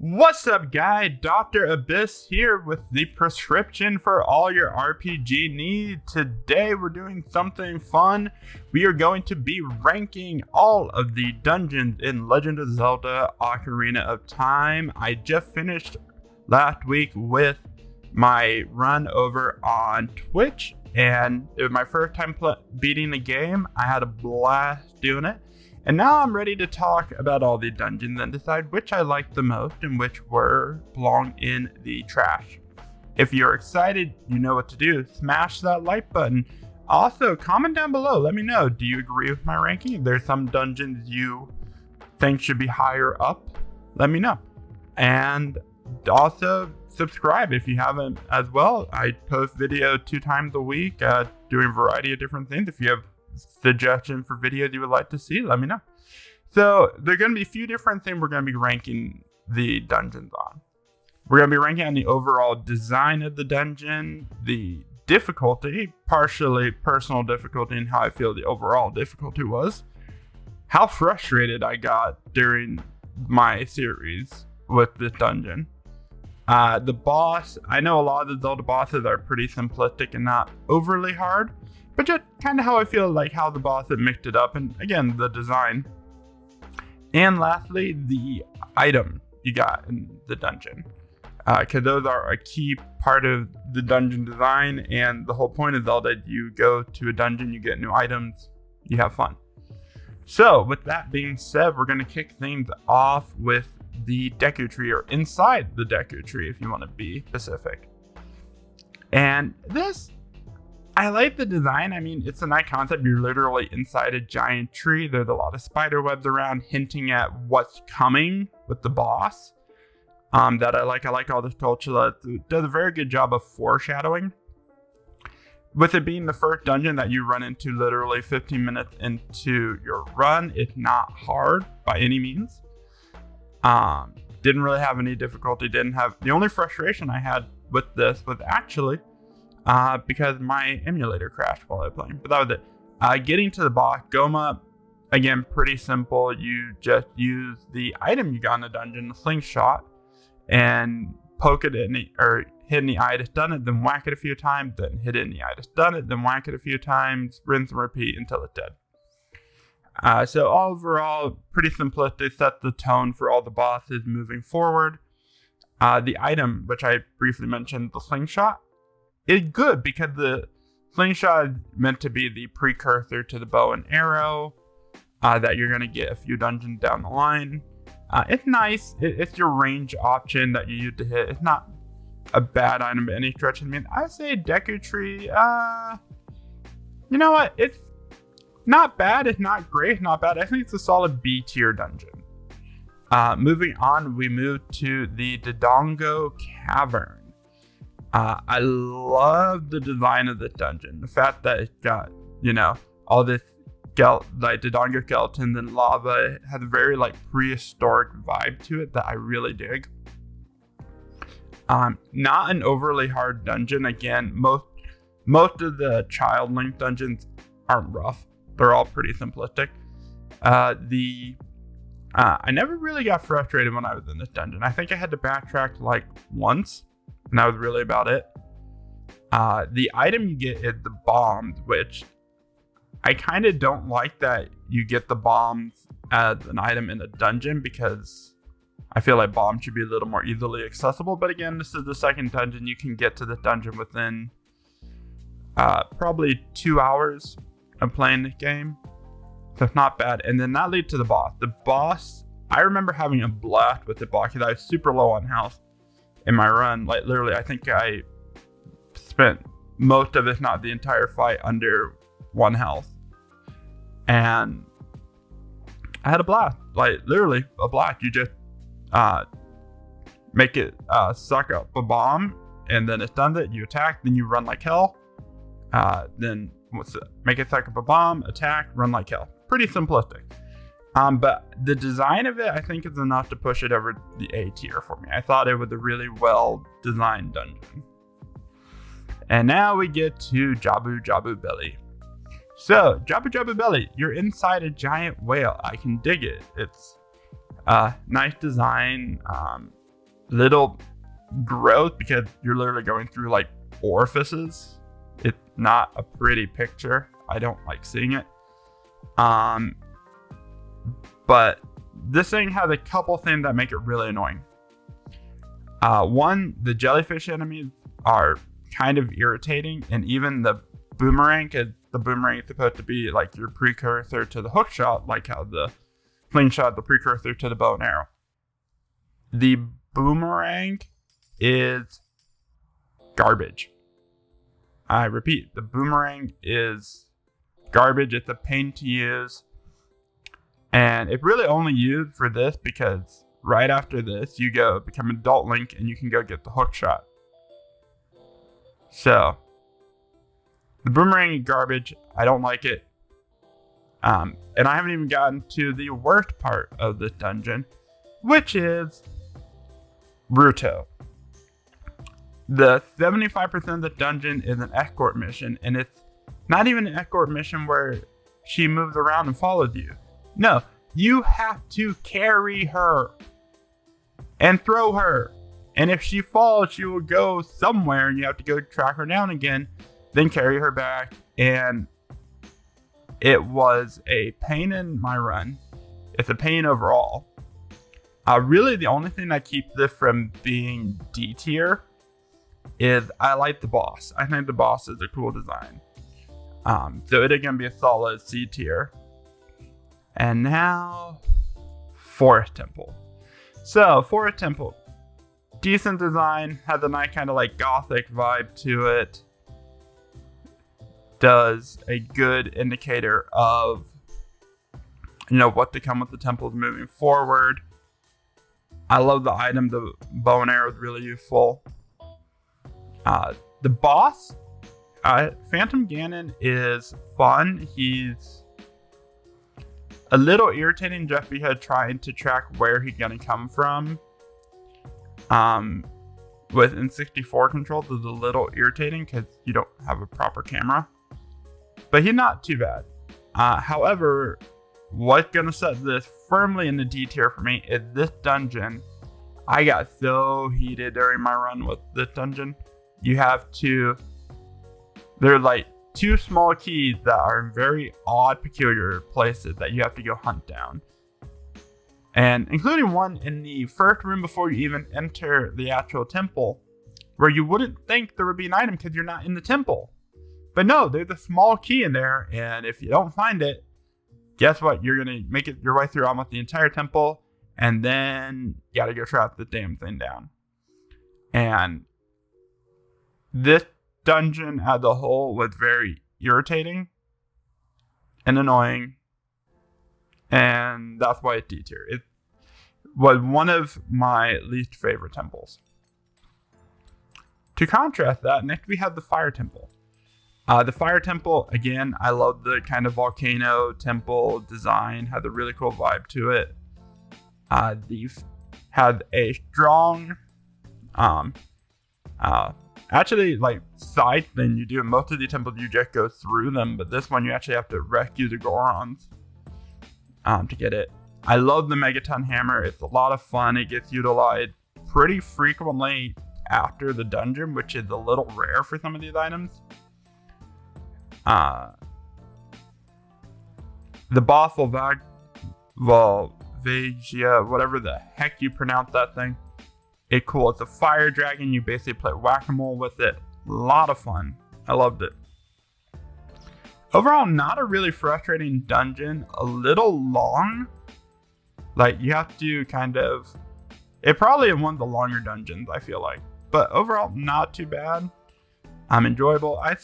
What's up, guy? Dr. Abyss here with the prescription for all your RPG needs. Today we're doing something fun. We are going to be ranking all of the dungeons in Legend of Zelda Ocarina of Time. I just finished last week with my run over on Twitch, and it was my first time beating the game. I had a blast doing it. And now I'm ready to talk about all the dungeons and decide which I like the most and which belong in the trash. If you're excited, you know what to do. Smash that like button. Also, comment down below. Let me know. Do you agree with my ranking? If there's some dungeons you think should be higher up, let me know. And also, subscribe if you haven't as well. I post video 2 times a week doing a variety of different things. If you have suggestion for videos you would like to see, let me know. So there are going to be a few different things we're going to be ranking the dungeons on. We're going to be ranking on the overall design of the dungeon, the difficulty, partially personal difficulty, and how I feel the overall difficulty was, how frustrated I got during my series with this dungeon. The boss, I know a lot of the Zelda bosses are pretty simplistic and not overly hard, but just kind of how I feel like how the boss had mixed it up, and again, the design. And lastly, the item you got in the dungeon. Because those are a key part of the dungeon design, and the whole point of Zelda, you go to a dungeon, you get new items, you have fun. So, with that being said, we're going to kick things off with the Deku Tree, or inside the Deku Tree, if you want to be specific. And this, I like the design. I mean, it's a nice concept. You're literally inside a giant tree. There's a lot of spider webs around, hinting at what's coming with the boss. That I like. I like all this culture that does a very good job of foreshadowing. With it being the first dungeon that you run into literally 15 minutes into your run, it's not hard by any means. Didn't really have any difficulty. The only frustration I had with this was actually because my emulator crashed while I was playing. But that was it. Getting to the boss, Goma, again, pretty simple. You just use the item you got in the dungeon, the slingshot, and poke it or hit in the eye to stun it, then whack it a few times, then hit it in the eye to stun it, then whack it a few times, rinse and repeat until it's dead. So overall, pretty simplistic, set the tone for all the bosses moving forward. The item, which I briefly mentioned, the slingshot, is good because the slingshot is meant to be the precursor to the bow and arrow that you're going to get a few dungeons down the line. It's nice. It's your range option that you use to hit. It's not a bad item by any stretch. I mean, I say Deku Tree, you know what? It's not bad. It's not great. It's not bad. I think it's a solid B tier dungeon. Moving on, we move to the Dodongo Cavern. I love the design of this dungeon. The fact that it's got, all this like Dodongo skeletons and lava. It has a very prehistoric vibe to it that I really dig. Not an overly hard dungeon. Again, most of the Child Link dungeons aren't rough. They're all pretty simplistic. I never really got frustrated when I was in this dungeon. I think I had to backtrack once, and that was really about it. The item you get is the bombs, which I kind of don't like that you get the bombs as an item in a dungeon, because I feel like bombs should be a little more easily accessible. But again, this is the second dungeon. You can get to the dungeon within probably 2 hours of playing the game. So it's not bad. And then that leads to the boss. The boss, I remember having a blast with the boss because I was super low on health in my run. Literally, I think I spent most of, if not the entire fight, under 1 health. And I had a blast. Literally a blast. You just make it suck up a bomb, and then it stuns it. You attack, then you run like hell. Then make it suck up a bomb, attack, run like hell. Pretty simplistic. But the design of it, I think, is enough to push it over the A tier for me. I thought it was a really well designed dungeon. And now we get to Jabu Jabu Belly. So, Jabu Jabu Belly, you're inside a giant whale. I can dig it. It's nice design. little gross because you're literally going through like orifices. It's not a pretty picture. I don't like seeing it. But this thing has a couple things that make it really annoying. One, the jellyfish enemies are kind of irritating, and even the boomerang, because the boomerang is supposed to be like your precursor to the hook shot, like how the fling shot, the precursor to the bow and arrow. The boomerang is garbage. I repeat, the boomerang is garbage. It's a pain to use. And it really only used for this because right after this, you go become an adult Link and you can go get the hook shot. So, the boomerang is garbage. I don't like it. And I haven't even gotten to the worst part of this dungeon, which is Ruto. The 75% of the dungeon is an escort mission, and it's not even an escort mission where she moves around and follows you. No, you have to carry her and throw her. And if she falls, she will go somewhere and you have to go track her down again, then carry her back. And it was a pain in my run. It's a pain overall. Really, the only thing that keeps this from being D tier is I like the boss. I think the boss is a cool design. So it is going to be a solid C tier. And now, Forest Temple. So, Forest Temple. Decent design, has a nice kind of like gothic vibe to it. Does a good indicator of, what to come with the temples moving forward. I love the item, the bow and arrow is really useful. The boss, Phantom Ganon, is fun. He's a little irritating just because trying to track where he's gonna come from with N64 controls is a little irritating because you don't have a proper camera. But he's not too bad. However, what's gonna set this firmly in the D tier for me is this dungeon. I got so heated during my run with this dungeon. They're like two small keys that are in very odd, peculiar places that you have to go hunt down. And including one in the first room before you even enter the actual temple, where you wouldn't think there would be an item because you're not in the temple. But no, there's a small key in there, and if you don't find it, guess what? You're going to make it your way through almost the entire temple, and then you got to go track the damn thing down. And this dungeon as a whole was very irritating and annoying, and that's why it's D tier. It was one of my least favorite temples. To contrast that, next we have the Fire Temple. The Fire Temple, again, I love the kind of volcano temple design, had a really cool vibe to it. Had a strong actually, like, side thing you do in most of the temples, you just go through them, but this one you actually have to rescue the Gorons to get it. I love the Megaton Hammer. It's a lot of fun. It gets utilized pretty frequently after the dungeon, which is a little rare for some of these items. The boss Volvagia, whatever the heck you pronounce that thing. It's cool. It's a fire dragon. You basically play whack-a-mole with it. A lot of fun. I loved it. Overall, not a really frustrating dungeon. A little long. Like, you have to kind of... It probably is one of the longer dungeons, I feel like. But overall, not too bad. Enjoyable. I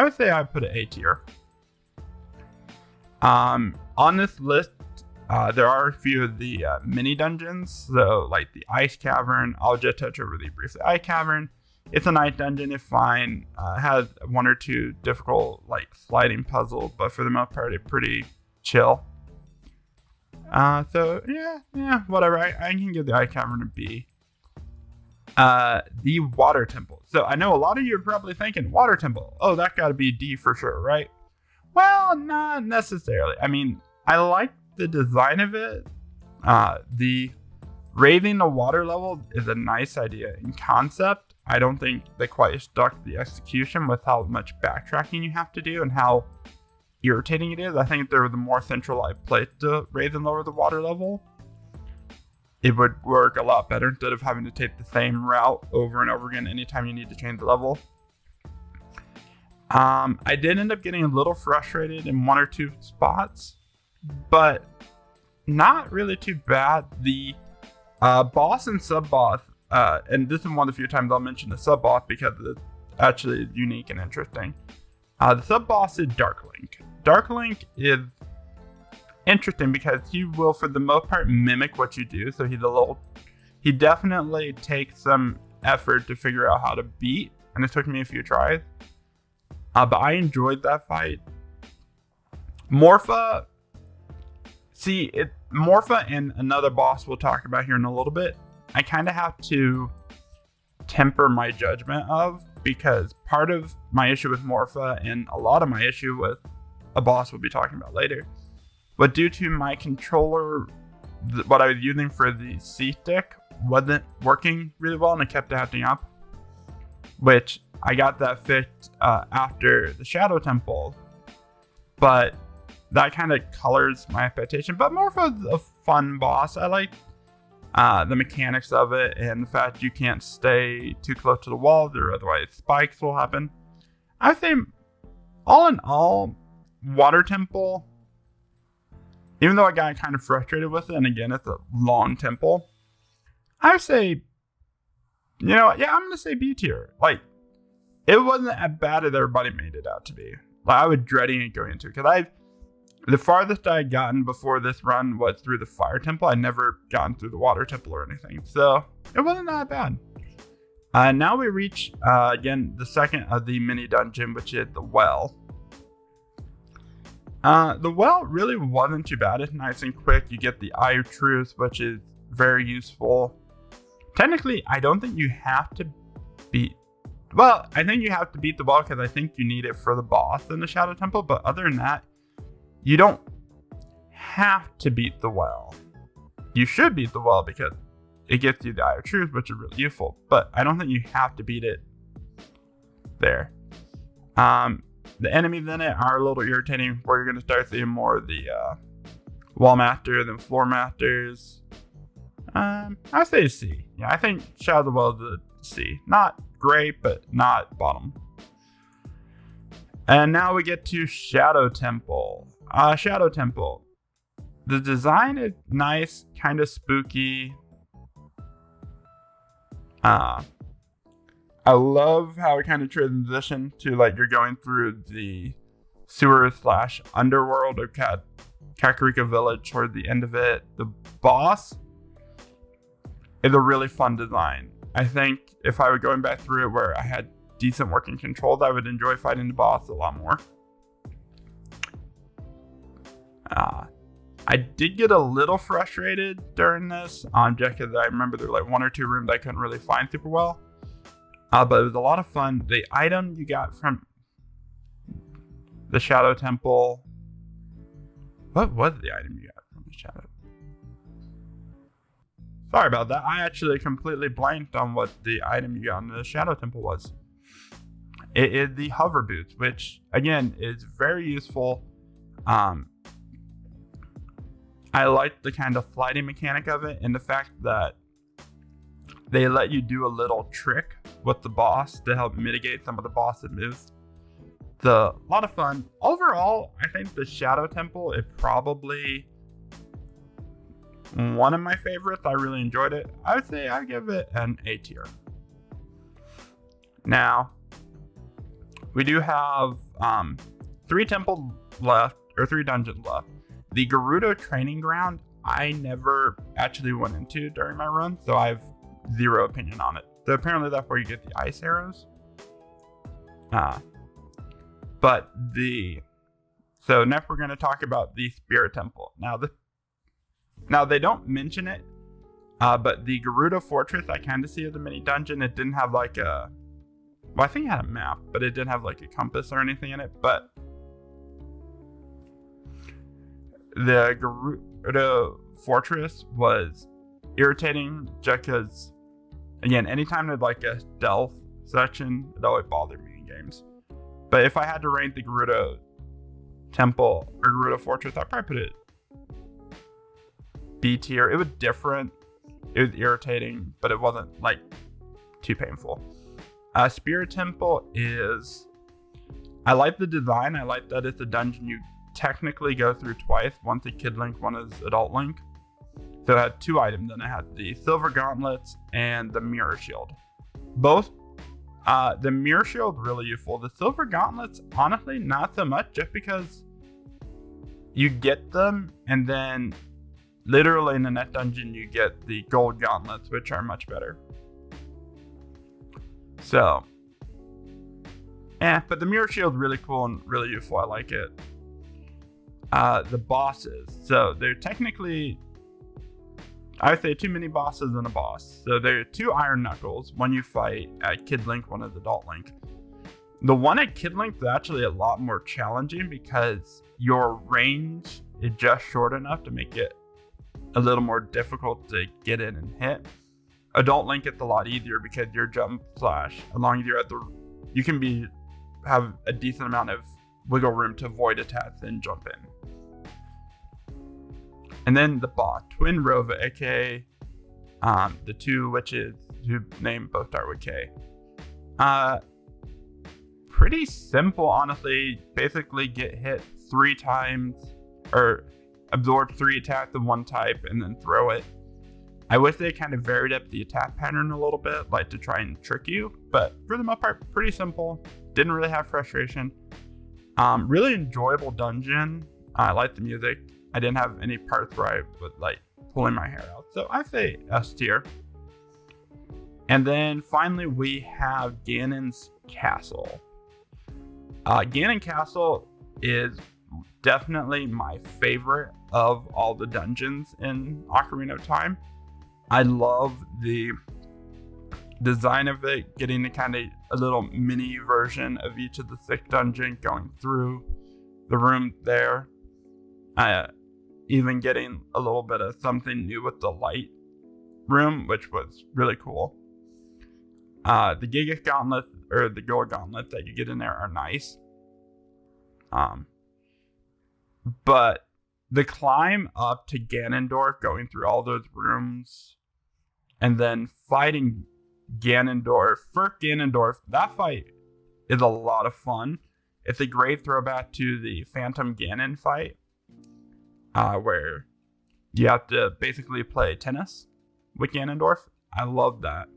would say I put it A tier. On this list, there are a few of the mini dungeons, so like the Ice Cavern. I'll just touch over really briefly. Ice Cavern, it's a nice dungeon, it's fine. Has one or two difficult like sliding puzzles, but for the most part, it's pretty chill. So yeah, whatever. I can give the Ice Cavern a B. The Water Temple. So I know a lot of you are probably thinking, Water Temple, oh, that gotta be D for sure, right? Well, not necessarily. I mean, I like the design of it. The Raising the water level is a nice idea in concept. I don't think they quite stuck the execution with how much backtracking you have to do and how irritating it is. I think if there was a more centralized place to raise and lower the water level, it would work a lot better instead of having to take the same route over and over again anytime you need to change the level. I did end up getting a little frustrated in one or two spots, but not really too bad. The boss and sub-boss, and this is one of the few times I'll mention the sub-boss because it's actually unique and interesting. The sub-boss is Dark Link. Dark Link is interesting because he will, for the most part, mimic what you do. So he definitely takes some effort to figure out how to beat, and it took me a few tries. But I enjoyed that fight. Morpha and another boss we'll talk about here in a little bit, I kind of have to temper my judgment of, because part of my issue with Morpha and a lot of my issue with a boss we'll be talking about later, but due to my controller, what I was using for the C-stick wasn't working really well and it kept acting up, which I got that fixed after the Shadow Temple, but that kind of colors my expectation. But Morpha's a fun boss. I like the mechanics of it and the fact you can't stay too close to the walls or otherwise spikes will happen. I would say, all in all, Water Temple, even though I got kind of frustrated with it, and again, it's a long temple, I would say, I'm going to say B tier. Like, it wasn't as bad as everybody made it out to be. Like, I was dreading it going into it, because the farthest I had gotten before this run was through the Fire Temple. I'd never gotten through the Water Temple or anything, so it wasn't that bad. Now we reach, again, the second of the mini dungeon, which is the Well. The Well really wasn't too bad. It's nice and quick. You get the Eye of Truth, which is very useful. Technically, I don't think you have to beat... Well, I think you have to beat the Well because I think you need it for the boss in the Shadow Temple, but other than that, you don't have to beat the Well. You should beat the Well because it gets you the Eye of Truth, which is really useful, but I don't think you have to beat it there. The enemies in it are a little irritating, where you're going to start seeing more of the Wall Master than Floor Masters. I say C. Yeah, I think Shadow of the Well is a C. Not great, but not bottom. And now we get to Shadow Temple. Shadow Temple. The design is nice, kind of spooky. I love how it kind of transitioned to, like, you're going through the sewer / underworld of Kakariko Village toward the end of it. The boss is a really fun design. I think if I were going back through it where I had decent working controls, I would enjoy fighting the boss a lot more. I did get a little frustrated during this just because I remember there were like one or two rooms I couldn't really find super well. But it was a lot of fun. The item you got from the Shadow Temple... What was the item you got from the Shadow? Sorry about that. I actually completely blanked on what the item you got in the Shadow Temple was. It is the hover boots, which, again, is very useful. I like the kind of sliding mechanic of it and the fact that they let you do a little trick with the boss to help mitigate some of the boss's moves. A lot of fun. Overall, I think the Shadow Temple is probably one of my favorites. I really enjoyed it. I would say I give it an A tier. Now, we do have 3 temples left, or 3 dungeons left. The Gerudo Training Ground, I never actually went into during my run, so I have zero opinion on it. So apparently that's where you get the ice arrows. So next we're going to talk about the Spirit Temple. Now they don't mention it, but the Gerudo Fortress, I kind of see as a mini dungeon. It didn't have like I think it had a map, but it didn't have like a compass or anything in it. But the Gerudo Fortress irritating just because, again, anytime there's like a stealth section, it always bothered me in games. But if I had to rank the Gerudo Temple or Gerudo Fortress, I'd probably put it B tier. It was different. It was irritating, but it wasn't like too painful. Spirit Temple is, I like the design. I like that it's a dungeon you technically go through twice. One's a Kid Link, one is Adult Link. So it had 2 items. Then it had the Silver Gauntlets and the Mirror Shield. Both, the Mirror Shield really useful. The Silver Gauntlets, honestly, not so much, just because you get them and then literally in the next dungeon you get the Gold Gauntlets, which are much better. So, but the Mirror Shield's really cool and really useful. I like it. The bosses. So they're technically, I would say 2 mini bosses and a boss. So there are 2 Iron Knuckles. One you fight at Kid Link, one at Adult Link. The one at Kid Link is actually a lot more challenging because your range is just short enough to make it a little more difficult to get in and hit. Adult Link, it's a lot easier because your jump slash, as long as you're at the, you can have a decent amount of wiggle room to avoid attacks and jump in. And then the boss, Twin Rova, aka the 2 witches who name both start with K. Pretty simple, honestly. Basically get hit 3 times or absorb 3 attacks of one type and then throw it. I wish they kind of varied up the attack pattern a little bit, like to try and trick you, but for the most part, pretty simple. Didn't really have frustration. Really enjoyable dungeon. I liked the music. I didn't have any parts where I was like pulling my hair out, so I say S tier. And then finally we have Ganon's Castle. Ganon Castle is definitely my favorite of all the dungeons in Ocarina of Time. I love the design of it, getting the kind of a little mini version of each of the 6 dungeons, going through the room there. Even getting a little bit of something new with the light room, which was really cool. The Gigas Gauntlet or the Gold Gauntlet that you get in there are nice. But the climb up to Ganondorf, going through all those rooms, and then fighting Ganondorf, first Ganondorf, that fight is a lot of fun. It's a great throwback to the Phantom Ganon fight, where you have to basically play tennis with Ganondorf. I love that.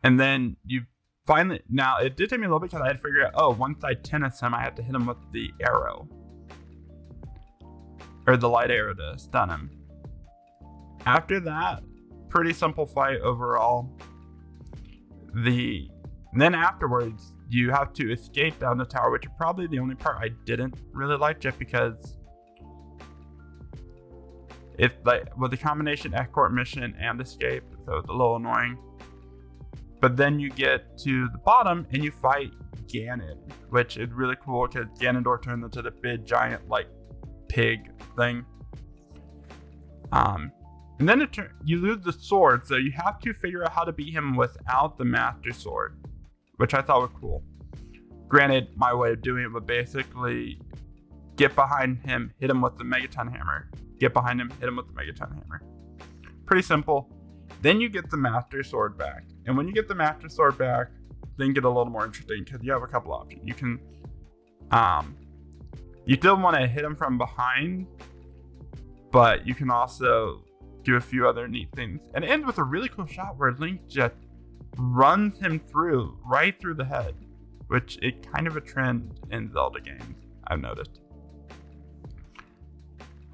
And then you finally, now it did take me a little bit because I had to figure out, once I tennis him, I had to hit him with the arrow. Or the light arrow to stun him. After that, pretty simple fight overall. Then afterwards, you have to escape down the tower, which is probably the only part I didn't really like, just because it's like with the combination escort mission and escape, so it's a little annoying. But then you get to the bottom and you fight Ganon, which is really cool because Ganondorf turns into the big giant like pig thing. And then you lose the sword, so you have to figure out how to beat him without the Master Sword, which I thought was cool. Granted, my way of doing it would basically get behind him, hit him with the Megaton Hammer. Get behind him, hit him with the Megaton Hammer. Pretty simple. Then you get the Master Sword back. And when you get the Master Sword back, then get a little more interesting because you have a couple options. You can, you still want to hit him from behind, but you can also do a few other neat things. And it ends with a really cool shot where Link just runs him right through the head, which is kind of a trend in Zelda games, I've noticed.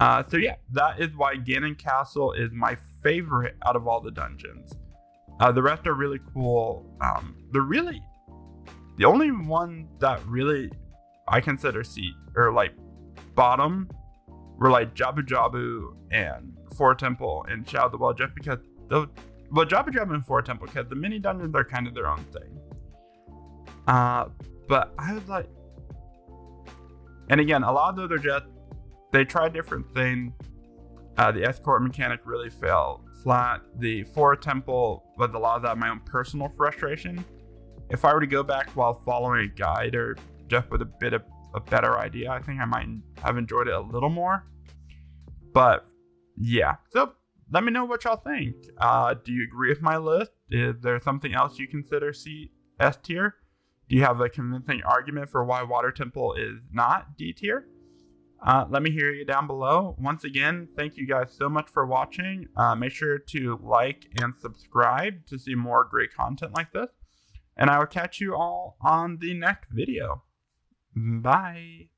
So yeah, that is why Ganon Castle is my favorite out of all the dungeons. The rest are really cool. The only one that really I consider bottom were like Jabu Jabu and Four Temple and Shadow of the Well, just because Jabu Jabu and Four Temple, because the mini dungeons are kind of their own thing. But I was like, and again, a lot of those are just they tried different things. The escort mechanic really fell flat. The Forest Temple was a lot of that my own personal frustration. If I were to go back while following a guide or just with a bit of a better idea, I think I might have enjoyed it a little more. But yeah, so let me know what y'all think. Do you agree with my list? Is there something else you consider S tier? Do you have a convincing argument for why Water Temple is not D tier? Let me hear you down below. Once again, thank you guys so much for watching. Make sure to like and subscribe to see more great content like this. And I will catch you all on the next video. Bye.